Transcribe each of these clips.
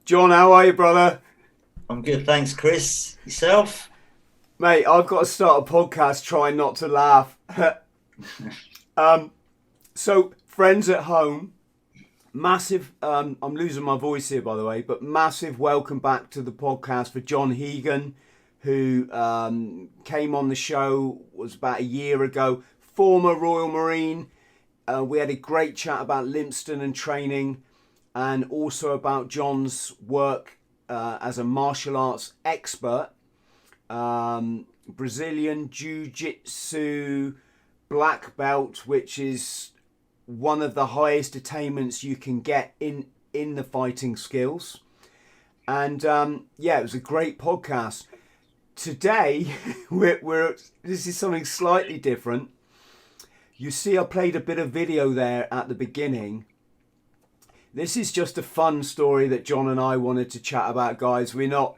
John, how are you, brother? I'm good, thanks, Chris. Yourself? Mate, I've got to start a podcast trying not to laugh. So, friends at home, massive, I'm losing my voice here, by the way, but massive welcome back to the podcast for John Hegan, who came on the show, was about a year ago, former Royal Marine. We had a great chat about Lympstone and training, and also about John's work as a martial arts expert, Brazilian Jiu-Jitsu black belt, which is one of the highest attainments you can get in the fighting skills. And yeah, it was a great podcast. Today, we're this is something slightly different. You see, I played a bit of video there at the beginning. This is just a fun story that John and I wanted to chat about, guys. We're not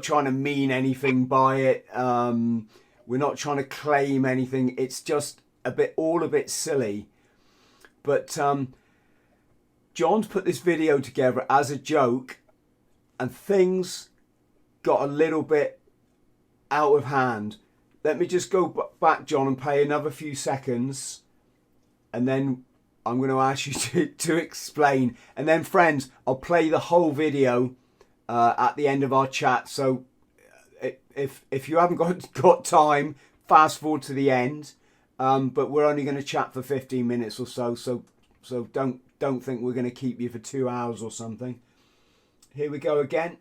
trying to mean anything by it. We're not trying to claim anything. It's just a bit silly. But John's put this video together as a joke, and things got a little bit out of hand. Let me just go back, John, and play another few seconds, and then I'm going to ask you to explain. And then, friends, I'll play the whole video at the end of our chat. So if you haven't got time, fast forward to the end. But we're only going to chat for 15 minutes or so. So don't think we're going to keep you for 2 hours or something. Here we go again.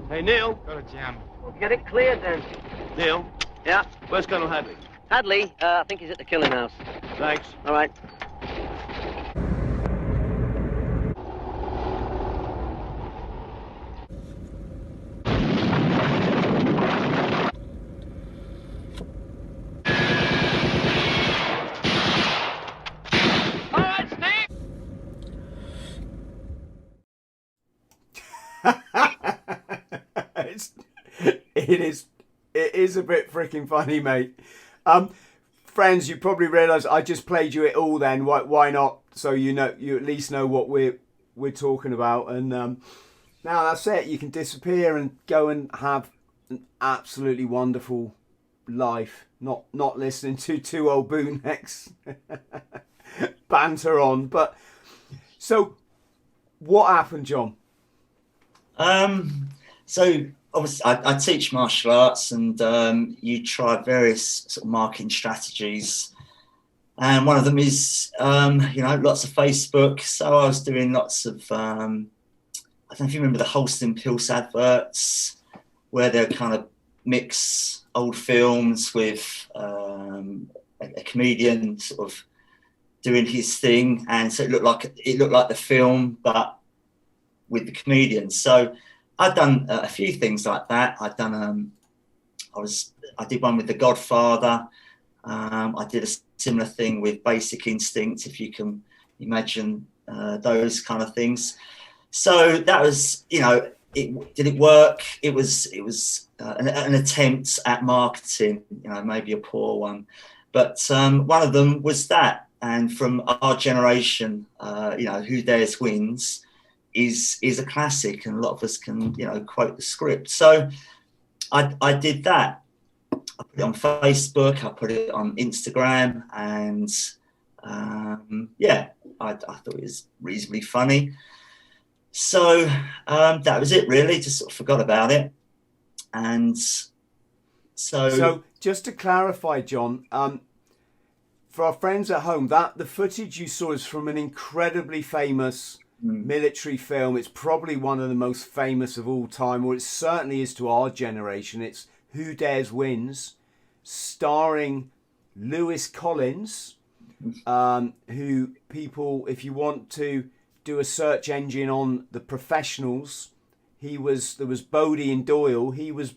Hey, Neil. Got a jam. Well, get it cleared then. Neil, Yeah, where's Colonel Hadley? Hadley, I think he's at the killing house. Thanks. All right. All right, Steve! It is a bit freaking funny, mate. Friends, you probably realise I just played you it all. Then why not? So you at least know what we're talking about. And now that's it. You can disappear and go and have an absolutely wonderful life. Not listening to two old bootnecks banter on. But so what happened, John? So obviously, I teach martial arts, and you try various sort of marketing strategies. And one of them is, lots of Facebook. So I was doing lots of, I don't know if you remember the Holston Pills adverts, where they're kind of mix old films with a comedian sort of doing his thing, and so it looked like the film, but with the comedian. So I'd done a few things like that. I did one with The Godfather. I did a similar thing with Basic Instinct, if you can imagine those kind of things. So that was, did it work? It was an attempt at marketing, maybe a poor one, but one of them was that. And from our generation, Who Dares Wins is a classic, and a lot of us can quote the script. So I did that. I put it on Facebook, I put it on Instagram, and I thought it was reasonably funny. So that was it, really. Just sort of forgot about it. And So just to clarify, John, for our friends at home, that the footage you saw is from an incredibly famous military film. It's probably one of the most famous of all time, or it certainly is to our generation. It's Who Dares Wins, starring Lewis Collins, who people, if you want to do a search engine on the professionals, there was Bodie and Doyle. He was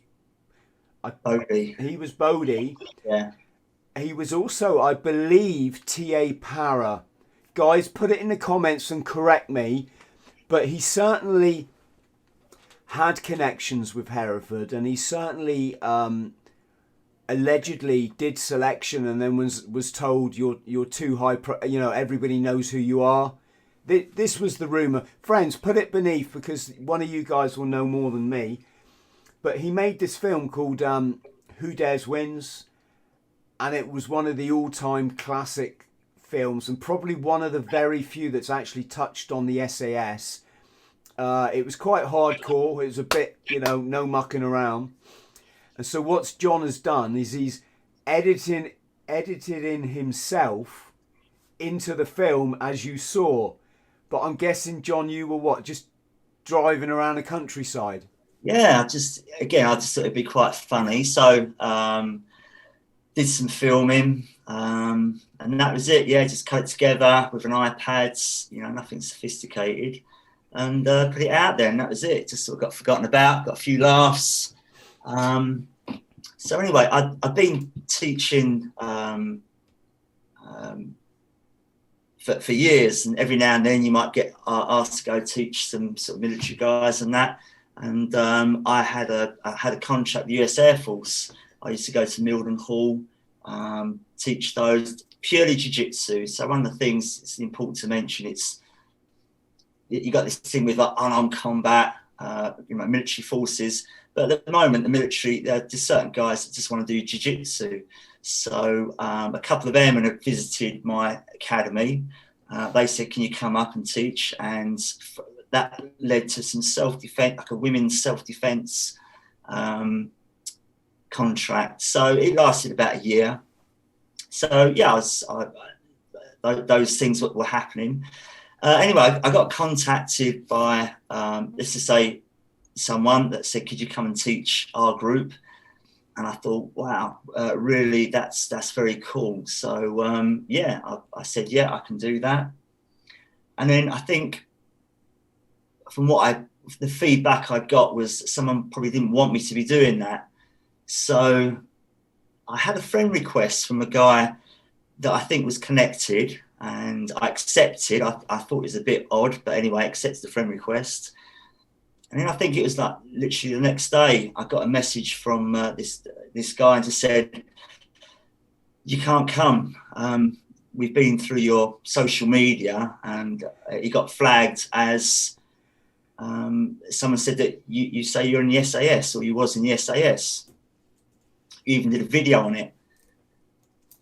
Bodie. Yeah. He was also, I believe, T.A. Para. Guys, put it in the comments and correct me, but he certainly had connections with Hereford, and he certainly allegedly did selection, and then was told you're too high. Everybody knows who you are. This was the rumor. Friends, put it beneath, because one of you guys will know more than me. But he made this film called Who Dares Wins, and it was one of the all-time classic films, and probably one of the very few that's actually touched on the SAS. It was quite hardcore. It was a bit, no mucking around. And so what John has done is he's edited in himself into the film, as you saw. But I'm guessing, John, you were just driving around the countryside? Yeah, I just thought it'd be quite funny. So did some filming, and that was it. Yeah, just cut it together with an iPad, nothing sophisticated, and put it out there, and that was it. Just sort of got forgotten about, got a few laughs. So anyway, I've been teaching for years, and every now and then you might get asked to go teach some sort of military guys and that. And I had a contract with the US Air Force. I used to go to Milden Hall, teach those purely jiu-jitsu. So one of the things it's important to mention, you got this thing with like unarmed combat, military forces. But at the moment, the military, there's certain guys that just want to do jiu-jitsu. So a couple of airmen have visited my academy. They said, can you come up and teach? And that led to some self-defense, like a women's self-defense contract. So it lasted about a year. So yeah, those things were happening. Anyway, I got contacted by, let's just say, someone that said, could you come and teach our group? And I thought, wow, really, that's very cool. So I said, yeah, I can do that. And then I think from the feedback I got was someone probably didn't want me to be doing that. So I had a friend request from a guy that I think was connected, and I accepted. I thought it was a bit odd, but anyway, I accepted the friend request. And then I think it was like literally the next day, I got a message from this guy and just said, you can't come. We've been through your social media, and he got flagged as someone said that you say you're in the SAS, or you was in the SAS. You even did a video on it.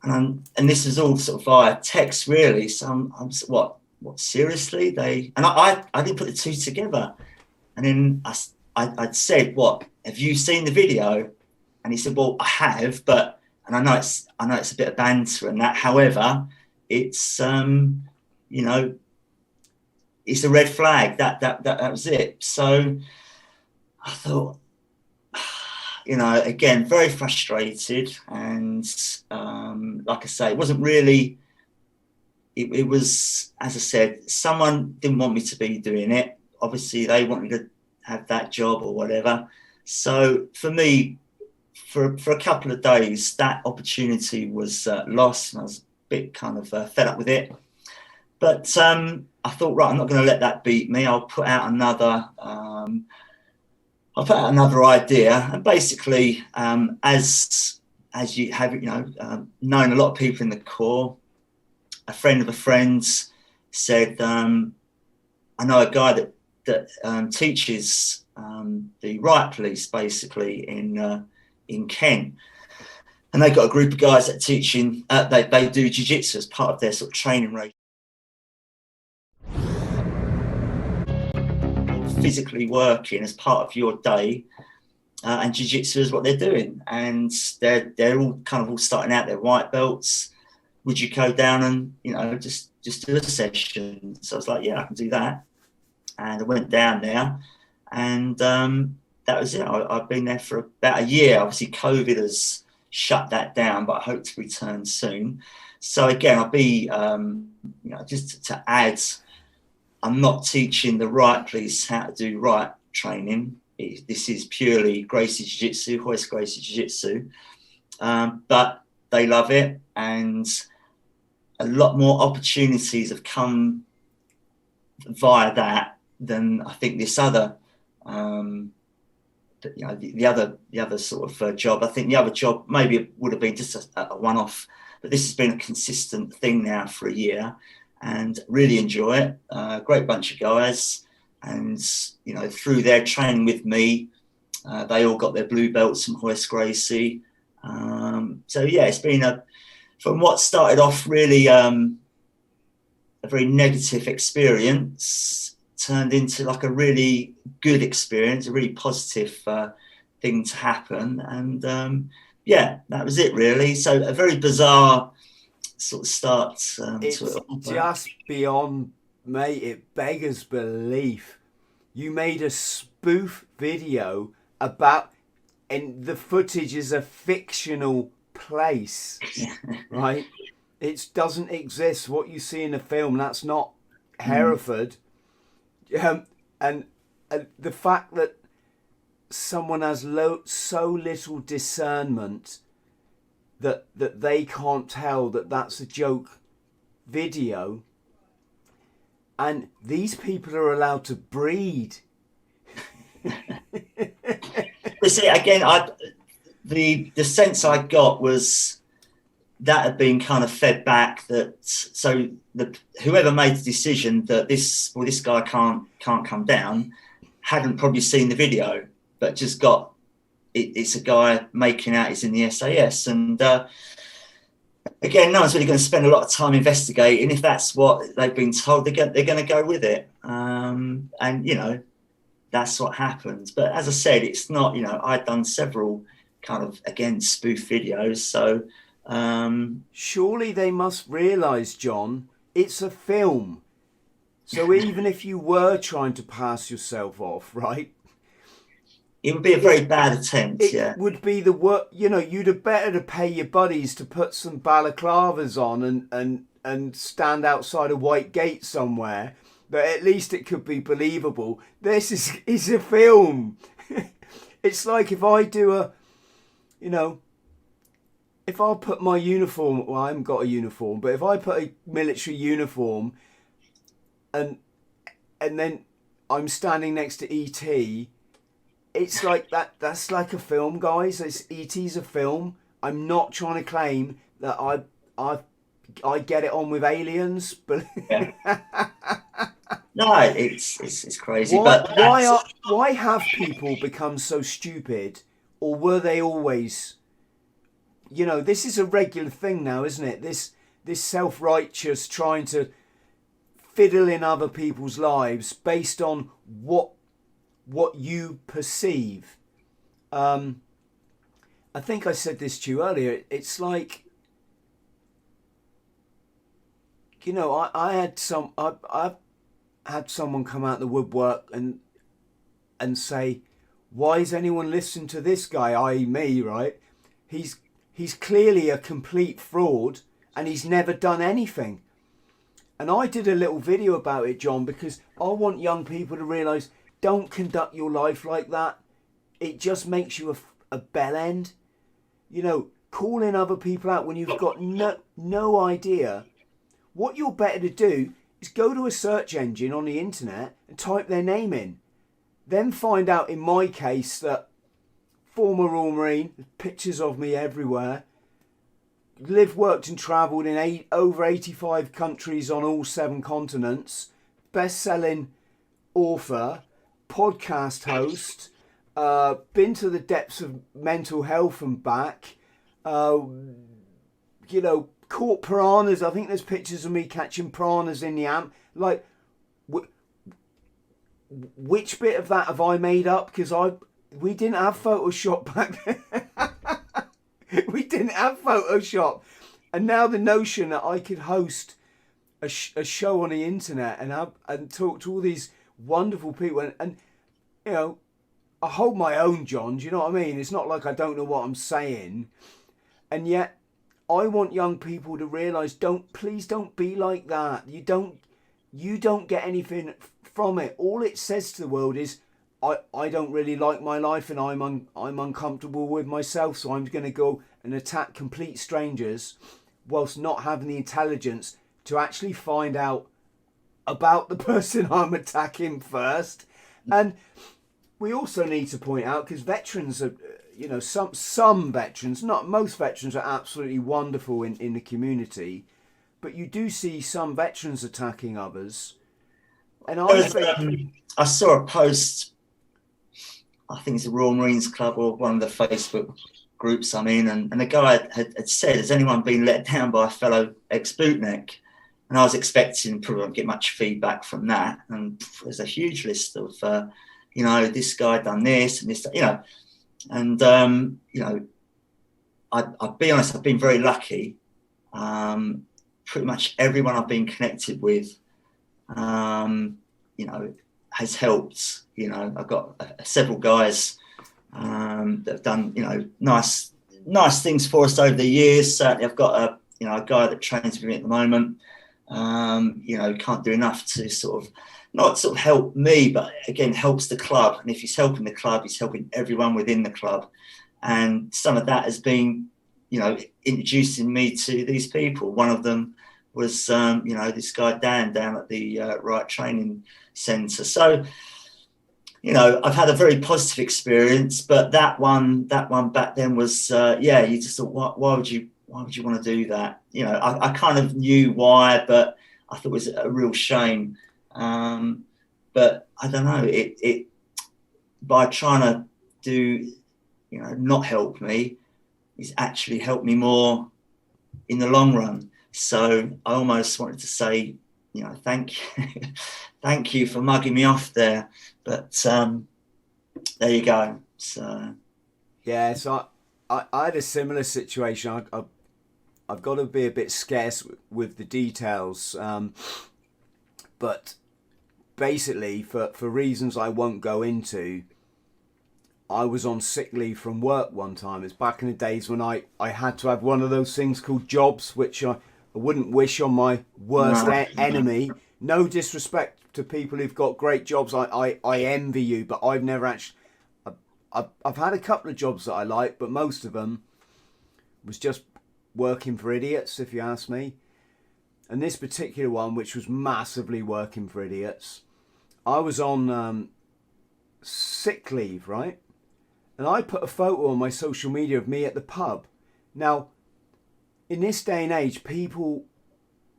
And this is all sort of via text, really. So I'm what seriously? I didn't put the two together. And then I'd said, what, have you seen the video? And he said, well, I have, and I know it's a bit of banter and that. However, it's, it's a red flag. That was it. So I thought, again, very frustrated. And like I say, it wasn't really, it was, as I said, someone didn't want me to be doing it. Obviously, they wanted to have that job or whatever. So for me, for a couple of days, that opportunity was lost, and I was a bit kind of fed up with it. But I thought, right, I'm not going to let that beat me. I'll put out another idea. And basically, as you have, known a lot of people in the Corps, a friend of a friend said, I know a guy that teaches the riot police basically in Kent, and they've got a group of guys that are teaching. They do jiu-jitsu as part of their sort of training rate. Physically working as part of your day, and jiu-jitsu is what they're doing, and they're all kind of starting out their white belts. Would you go down and just do a session? So I was like, yeah, I can do that. And I went down there, and that was it. I've been there for about a year. Obviously, COVID has shut that down, but I hope to return soon. So again, I'll be, just to add, I'm not teaching the right police how to do right training. This is purely Gracie Jiu-Jitsu, Hoist Gracie Jiu-Jitsu. But they love it, and a lot more opportunities have come via that than I think this other, the other sort of job. I think the other job maybe it would have been just a one-off, but this has been a consistent thing now for a year, and really enjoy it. Great bunch of guys, and through their training with me, they all got their blue belts from Hoist Gracie. So yeah, it's been from what started off really a very negative experience, turned into like a really good experience, a really positive thing to happen. And yeah, that was it really. So a very bizarre sort of start. It's just beyond, mate, it beggars belief. You made a spoof video about, and the footage is a fictional place, right? It doesn't exist. What you see in the film, that's not Hereford. And the fact that someone has so little discernment that they can't tell that that's a joke video, and these people are allowed to breed. You see, again, the sense I got was that had been kind of fed back, that so whoever made the decision that this guy can't come down hadn't probably seen the video, but just got it's a guy making out he's in the SAS. And again, no one's really going to spend a lot of time investigating. If that's what they've been told, they're going to go with it. And that's what happens. But as I said, it's not, I'd done several kind of, again, spoof videos. So surely they must realise, John, it's a film. So even if you were trying to pass yourself off, right? It would be a very bad attempt, It would be the work, you'd have better to pay your buddies to put some balaclavas on and stand outside a white gate somewhere, but at least it could be believable. This is a film. It's like if I do if I put my uniform, well, I haven't got a uniform, but if I put a military uniform and then I'm standing next to E.T., it's like that's like a film, guys. E.T.'s a film. I'm not trying to claim that I get it on with aliens, but no, it's crazy. Why have people become so stupid, or were they always? This is a regular thing now, isn't it? This self-righteous trying to fiddle in other people's lives based on what you perceive. I think I said this to you earlier. It's like, I've had someone come out the woodwork and say, why is anyone listening to this guy, i.e. me, right? He's clearly a complete fraud and he's never done anything. And I did a little video about it, John, because I want young people to realise, don't conduct your life like that. It just makes you a bellend. Calling other people out when you've got no idea. What you're better to do is go to a search engine on the internet and type their name in. Then find out, in my case, that former Royal Marine, pictures of me everywhere, lived, worked and travelled in over 85 countries on all 7 continents, best-selling author, podcast host, been to the depths of mental health and back, caught piranhas. I think there's pictures of me catching piranhas in the Amp. Like, which bit of that have I made up? Because we didn't have Photoshop back then. We didn't have Photoshop. And now the notion that I could host a show on the internet and talk to all these wonderful people and I hold my own, John. Do you know what I mean? It's not like I don't know what I'm saying. And yet I want young people to realise, please don't be like that. You don't you don't get anything from it. All it says to the world is, I don't really like my life and I'm uncomfortable with myself, so I'm going to go and attack complete strangers whilst not having the intelligence to actually find out about the person I'm attacking first. And we also need to point out, because veterans are, you know, some veterans, not most veterans, are absolutely wonderful in the community, but you do see some veterans attacking others. And I saw a post, I think it's the Royal Marines Club or one of the Facebook groups I'm in, and the guy had said, has anyone been let down by a fellow ex-bootneck? And I was expecting probably won't get much feedback from that. And there's a huge list of, you know, this guy done this and this, you know. And, you know, I'll be honest, I've been very lucky. Pretty much everyone I've been connected with, you know, has helped. You know, I've got several guys that have done, you know, nice things for us over the years. Certainly, I've got a guy that trains with me at the moment. You know, can't do enough to not help me, but again helps the club. And if he's helping the club, he's helping everyone within the club. And some of that has been, you know, introducing me to these people. One of them was, you know, this guy Dan down at the Right Training Centre. So, you know, I've had a very positive experience, but that one back then was, you just thought, why would you want to do that? You know, I kind of knew why, but I thought it was a real shame. But I don't know, it by trying to do, you know, not help me, it's actually helped me more in the long run. So I almost wanted to say, you know, thank you for mugging me off there. But there you go. So yeah, so I had a similar situation. I've got to be a bit scarce with the details, but basically for reasons I won't go into, I was on sick leave from work one time. It's back in the days when I had to have one of those things called jobs, which I wouldn't wish on my worst enemy. No disrespect to people who've got great jobs. I envy you, but I've never actually... I've had a couple of jobs that I like, but most of them was just working for idiots, if you ask me. And this particular one, which was massively working for idiots, I was on sick leave, right? And I put a photo on my social media of me at the pub. Now, in this day and age, people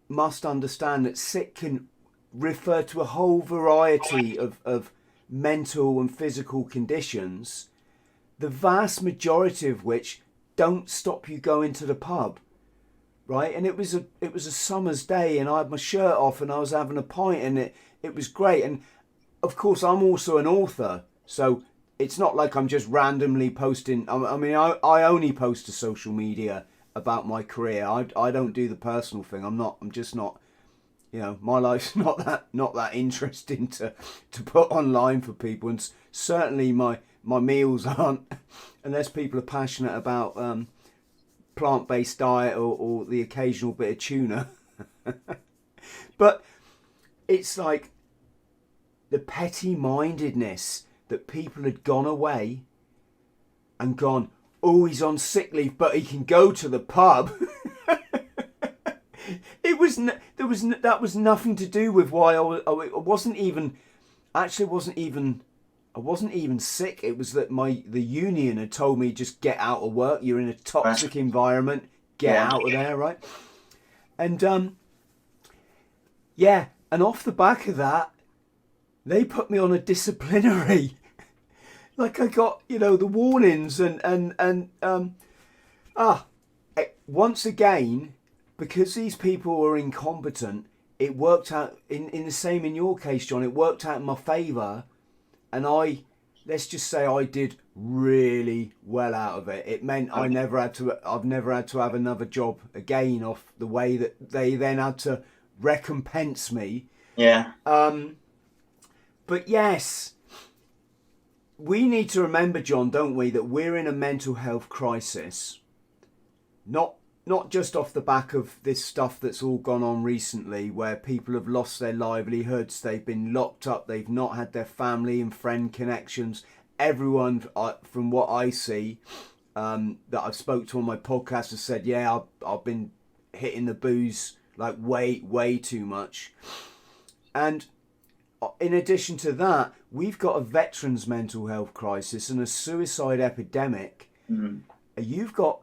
must understand that sick can refer to a whole variety of mental and physical conditions, the vast majority of which don't stop you going to the pub, right? And it was a summer's day, and I had my shirt off, and I was having a pint, and it was great. And of course, I'm also an author, so it's not like I'm just randomly posting. I mean, I only post to social media about my career. I don't do the personal thing. I'm just not. You know, my life's not that interesting to put online for people, and certainly my meals aren't, unless people are passionate about plant-based diet or the occasional bit of tuna. But it's like the petty-mindedness that people had gone away and gone, oh, he's on sick leave, but he can go to the pub. That was nothing to do with why I wasn't even sick. It was that the union had told me, just get out of work. You're in a toxic environment. Get out of there, right? And and off the back of that, they put me on a disciplinary. Like I got, you know, the warnings and once again, because these people were incompetent, it worked out in the same in your case, John. It worked out in my favour, and let's just say I did really well out of it. It meant I've never had to have another job again off the way that they then had to recompense me. Yeah. But yes, we need to remember, John, don't we, that we're in a mental health crisis. Not not just off the back of this stuff that's all gone on recently, where people have lost their livelihoods, they've been locked up, they've not had their family and friend connections. Everyone, from what I see, that I've spoke to on my podcast has said, yeah, I've been hitting the booze like way too much. And in addition to that, we've got a veterans' mental health crisis and a suicide epidemic. Mm. You've got.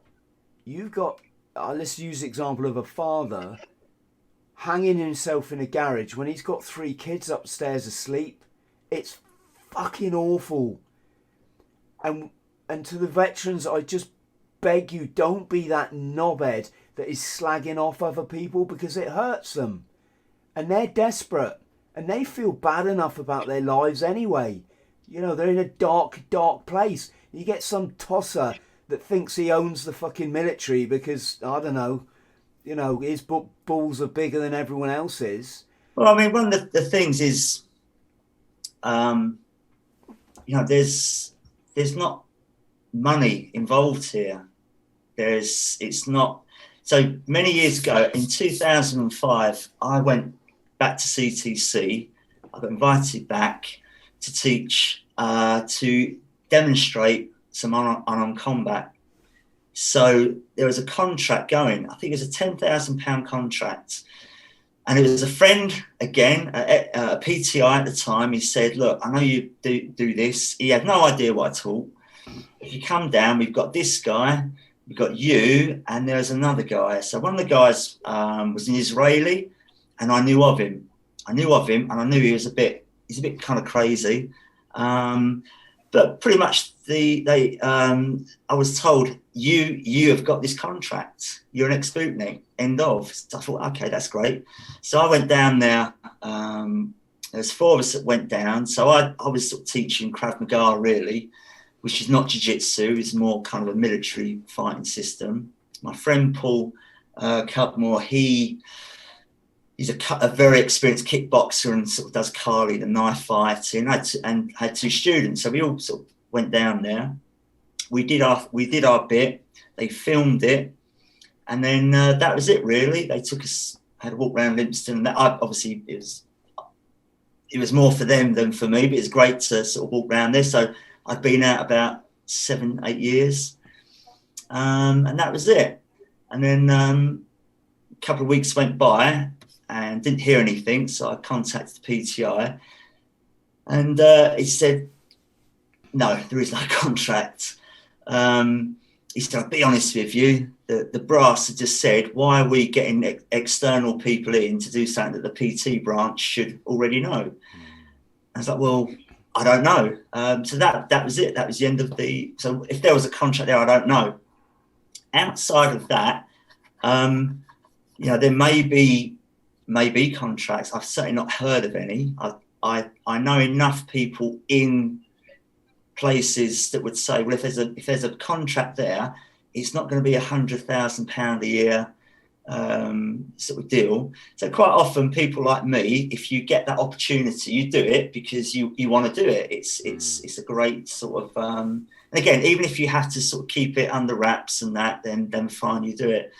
Let's use the example of a father hanging himself in a garage when he's got 3 kids upstairs asleep. It's fucking awful. And to the veterans, I just beg you, don't be that knobhead that is slagging off other people, because it hurts them. And they're desperate. And they feel bad enough about their lives anyway. You know, they're in a dark place. You get some tosser that thinks he owns the fucking military because, I don't know, you know, his balls are bigger than everyone else's. Well, I mean, one of the things is, you know, there's not money involved here. It's not. So many years ago, in 2005, I went back to CTC. I got invited back to teach, to demonstrate some unarmed combat. So there was a contract going. I think it was a £10,000 contract. And it was a friend, again, a PTI at the time. He said, look, I know you do this. He had no idea what I taught. If you come down, we've got this guy, we've got you, and there's another guy. So one of the guys was an Israeli, and I knew of him. And I knew he's a bit kind of crazy. But pretty much I was told, you have got this contract. You're an ex-bootnik, end of. So I thought, okay, that's great. So I went down there. There's 4 of us that went down. So I was sort of teaching Krav Maga, really, which is not jiu-jitsu. It's more kind of a military fighting system. My friend Paul Cudmore, he's a very experienced kickboxer and sort of does Kali, the knife fighting, and had 2 students. So we all sort of went down there. We did our bit. They filmed it, and then that was it. Really, they took us, had a walk around Limpston. Obviously, it was more for them than for me, but it's great to sort of walk around there. So I'd been out about 7-8 years, and that was it. And then a couple of weeks went by and didn't hear anything, so I contacted the PTI, and he said, no, there is no contract. He said, I'll be honest with you, the brass had just said, why are we getting external people in to do something that the PT branch should already know? I was like, well, I don't know. So that was it. That was the end of so if there was a contract there, I don't know. Outside of that, you know, there may be contracts. I've certainly not heard of any. I know enough people in places that would say, well, if there's a contract there, it's not going to be £100,000 a year sort of deal. So quite often people like me, if you get that opportunity, you do it because you want to do it. It's a great sort of and again, even if you have to sort of keep it under wraps and that, then fine, you do it.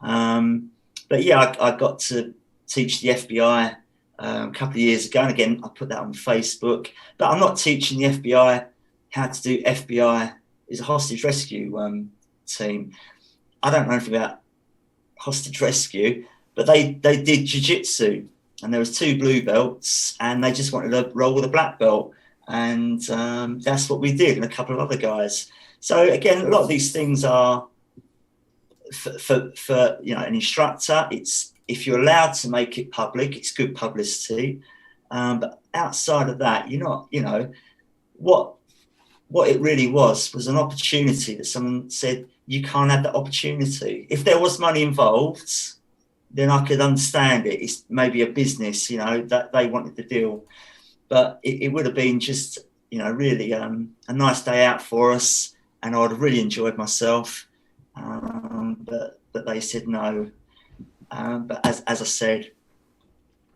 But yeah, I got to teach the FBI a couple of years ago, and again I put that on Facebook, but I'm not teaching the FBI how to do FBI is a hostage rescue team. I don't know anything about hostage rescue, but they did jiu-jitsu, and there was 2 blue belts, and they just wanted to roll with a black belt, and that's what we did, and a couple of other guys. So again, a lot of these things are for you know, an instructor. It's, if you're allowed to make it public, it's good publicity. But outside of that, you're not, you know, what it really was an opportunity that someone said, you can't have that opportunity. If there was money involved, then I could understand it. It's maybe a business, you know, that they wanted the deal. But it would have been just, you know, really a nice day out for us, and I would have really enjoyed myself. But they said no. But as I said,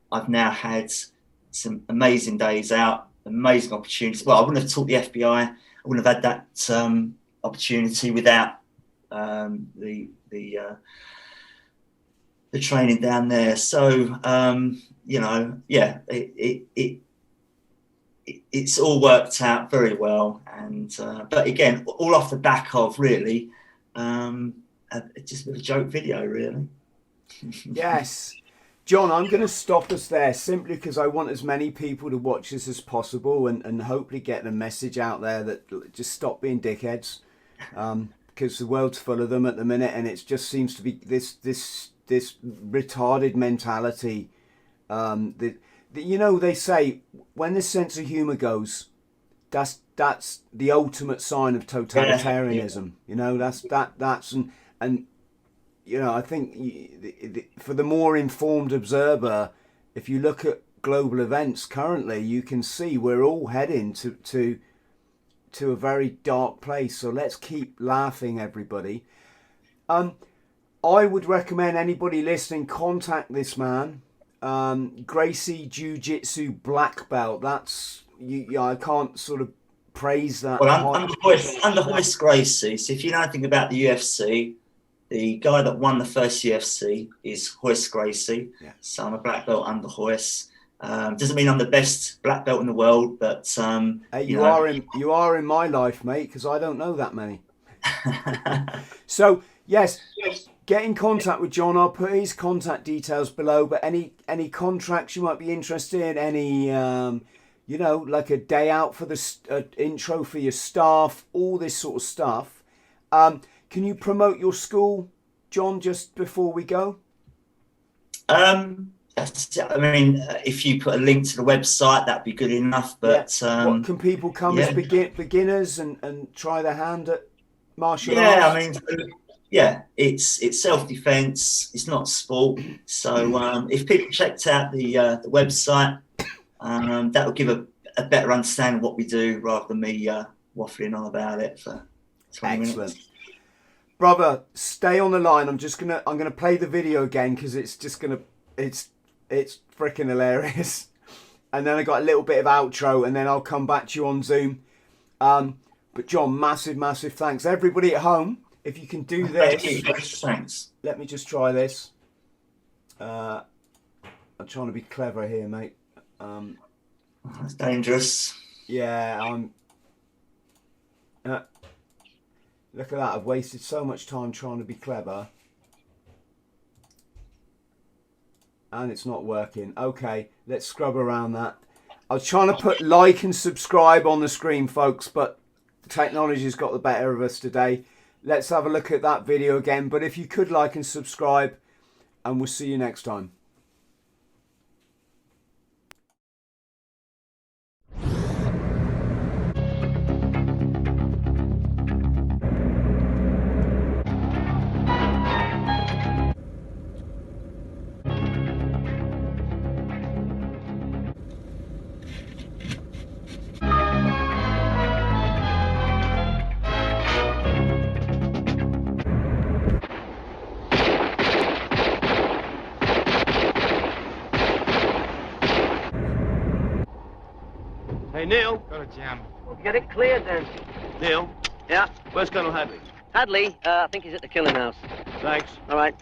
I've now had some amazing days out, amazing opportunities. Well, I wouldn't have taught the FBI. I wouldn't have had that opportunity without the the training down there. So you know, yeah, it's all worked out very well, and but again, all off the back of really just a joke video, really. Yes. John, I'm going to stop us there simply because I want as many people to watch this as possible, and hopefully get the message out there that just stop being dickheads, because the world's full of them at the minute, and it just seems to be this retarded mentality. You know, they say when the sense of humour goes, that's the ultimate sign of totalitarianism. You know, that's and you know, I think for the more informed observer, if you look at global events currently, you can see we're all heading to a very dark place. So let's keep laughing, everybody. I would recommend anybody listening contact this man, Gracie Jiu-Jitsu black belt. That's I can't sort of praise that. Well, under Hoist Gracie. So if you know anything about the UFC. The guy that won the first UFC is Hoist Gracie. Yeah. So I'm a black belt under Hoist. Doesn't mean I'm the best black belt in the world, but hey, you are in my life, mate, because I don't know that many. So yes, get in contact with John. I'll put his contact details below. But any contracts you might be interested in, any you know, like a day out for the intro for your staff, all this sort of stuff. Can you promote your school, John, just before we go? I mean, if you put a link to the website, that'd be good enough. But what, can people come as beginners and try their hand at martial arts? Yeah, I mean, yeah, it's self-defense. It's not sport. So if people checked out the website, that will give a better understanding of what we do rather than me waffling on about it for 20 minutes. Brother, stay on the line. I'm gonna play the video again because it's freaking hilarious. And then I got a little bit of outro, and then I'll come back to you on Zoom. But John, massive thanks. Everybody at home, if you can do this. Thanks. Let me just try this. I'm trying to be clever here, mate. That's dangerous. Yeah, look at that, I've wasted so much time trying to be clever. And it's not working. Okay, let's scrub around that. I was trying to put like and subscribe on the screen, folks, but technology's got the better of us today. Let's have a look at that video again. But if you could like and subscribe, and we'll see you next time. Hey, Neil. Go to jam. Well, get it clear, then. Neil. Yeah. Where's Colonel Hadley? Hadley, I think he's at the killing house. Thanks. All right.